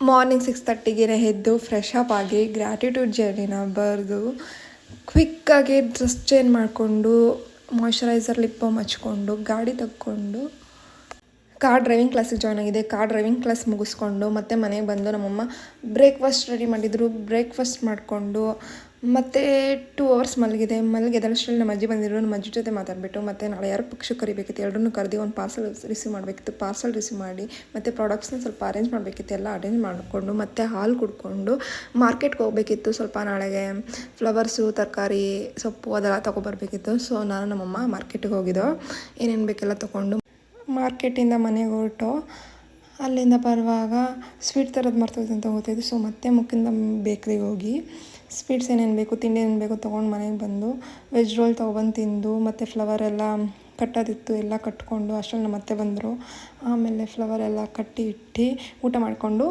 Morning 6:30ಗೆ ಎದ್ದು fresh up ಆಗಿ gratitude ಜರ್ನಿನ ಬರೆದು ಕ್ವಿಕ್ಕಾಗಿ ಡ್ರೆಸ್ ಚೇಂಜ್ ಮಾಡಿಕೊಂಡು ಮಾಯ್ಶ್ಚರೈಸರ್ ಲಿಪ್ ಬಾಮ್ ಹಚ್ಕೊಂಡು ಗಾಡಿ ತಕ್ಕೊಂಡು ಕಾರ್ ಡ್ರೈವಿಂಗ್ ಕ್ಲಾಸಿಗೆ ಜಾಯ್ನ್ ಆಗಿದೆ. ಕಾರ್ ಡ್ರೈವಿಂಗ್ ಕ್ಲಾಸ್ ಮುಗಿಸ್ಕೊಂಡು ಮತ್ತೆ ಮನೆಗೆ ಬಂದು ನಮ್ಮಮ್ಮ ಬ್ರೇಕ್ಫಾಸ್ಟ್ ರೆಡಿ ಮಾಡಿದರು. ಬ್ರೇಕ್ಫಾಸ್ಟ್ ಮಾಡಿಕೊಂಡು ಮತ್ತು 2 ಅವರ್ಸ್ ಮಲಗಿದಷ್ಟರಲ್ಲಿ ನಮ್ಮ ಅಜ್ಜಿ ಬಂದಿದ್ರು. ನಮ್ಮ ಅಜ್ಜಿ ಜೊತೆ ಮಾತಾಡಿಬಿಟ್ಟು ಮತ್ತು ನಾಳೆ ಯಾರು ಪಕ್ಷಕ್ಕೆ ಕರಿಬೇಕಿತ್ತು, ಎಲ್ಲರೂ ಕರೆದು ಒಂದು ಪಾರ್ಸಲ್ ರಿಸೀವ್ ಮಾಡಬೇಕಿತ್ತು. ಪಾರ್ಸಲ್ ರಿಸೀವ್ ಮಾಡಿ ಮತ್ತು ಪ್ರಾಡಕ್ಟ್ಸ್ನ ಸ್ವಲ್ಪ ಅರೇಂಜ್ ಮಾಡಬೇಕಿತ್ತು. ಎಲ್ಲ ಅರೇಂಜ್ ಮಾಡಿಕೊಂಡು ಮತ್ತು ಹಾಲು ಕುಡ್ಕೊಂಡು ಮಾರ್ಕೆಟ್ಗೆ ಹೋಗಬೇಕಿತ್ತು. ಸ್ವಲ್ಪ ನಾಳೆಗೆ ಫ್ಲವರ್ಸು, ತರಕಾರಿ, ಸೊಪ್ಪು ಅದೆಲ್ಲ ತೊಗೊಬರ್ಬೇಕಿತ್ತು. ಸೊ ನಾನು ನಮ್ಮಮ್ಮ ಮಾರ್ಕೆಟಿಗೆ ಹೋಗಿದ್ದೋ. ಏನೇನು ಬೇಕೆಲ್ಲ ತೊಗೊಂಡು ಮಾರ್ಕೆಟಿಂದ ಮನೆಗೆ ಹೊರಟು ಅಲ್ಲಿಂದ ಬರುವಾಗ ಸ್ವೀಟ್ ತರೋದು ಮರ್ತೋಯ್ತು ಅಂತ ಗೊತ್ತಾಯಿತು. ಸೊ ಮತ್ತೆ ಮುಖ್ಯದಿಂದ ಬೇಕ್ರಿಗೆ ಹೋಗಿ ಸ್ವೀಟ್ಸ್ ಏನೇನು ಬೇಕು, ತಿಂಡಿ ಏನೇನು ಬೇಕು ತೊಗೊಂಡು ಮನೆಗೆ ಬಂದು ವೆಜ್ ರೋಲ್ ತೊಗೊಬಂದು ತಿಂದು ಮತ್ತು ಫ್ಲವರ್ ಎಲ್ಲ ಕಟ್ಟೋದಿತ್ತು, ಎಲ್ಲ ಕಟ್ಕೊಂಡು ಅಷ್ಟರಲ್ಲಿ ನಮ್ಮ ಅತ್ತೆ ಬಂದರು. ಆಮೇಲೆ ಫ್ಲವರ್ ಎಲ್ಲ ಕಟ್ಟಿ ಇಟ್ಟು ಊಟ ಮಾಡಿಕೊಂಡು